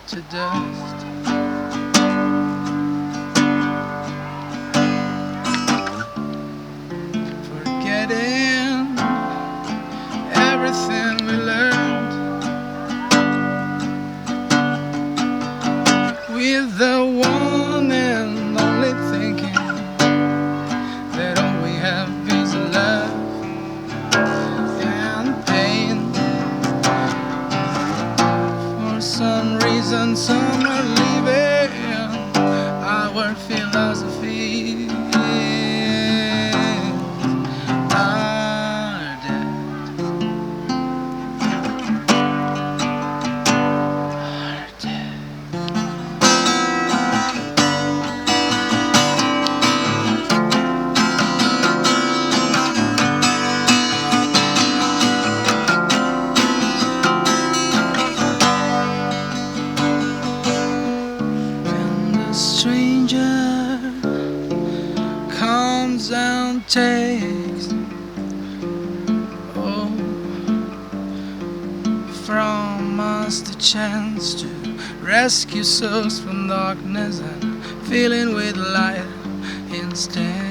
to dust. Forgetting everything we learned, with the one and only thinking that all we have is love and pain. For some reason, some are leaving our philosophy. Stranger comes and takes from us the chance to rescue souls from darkness and filling with light instead.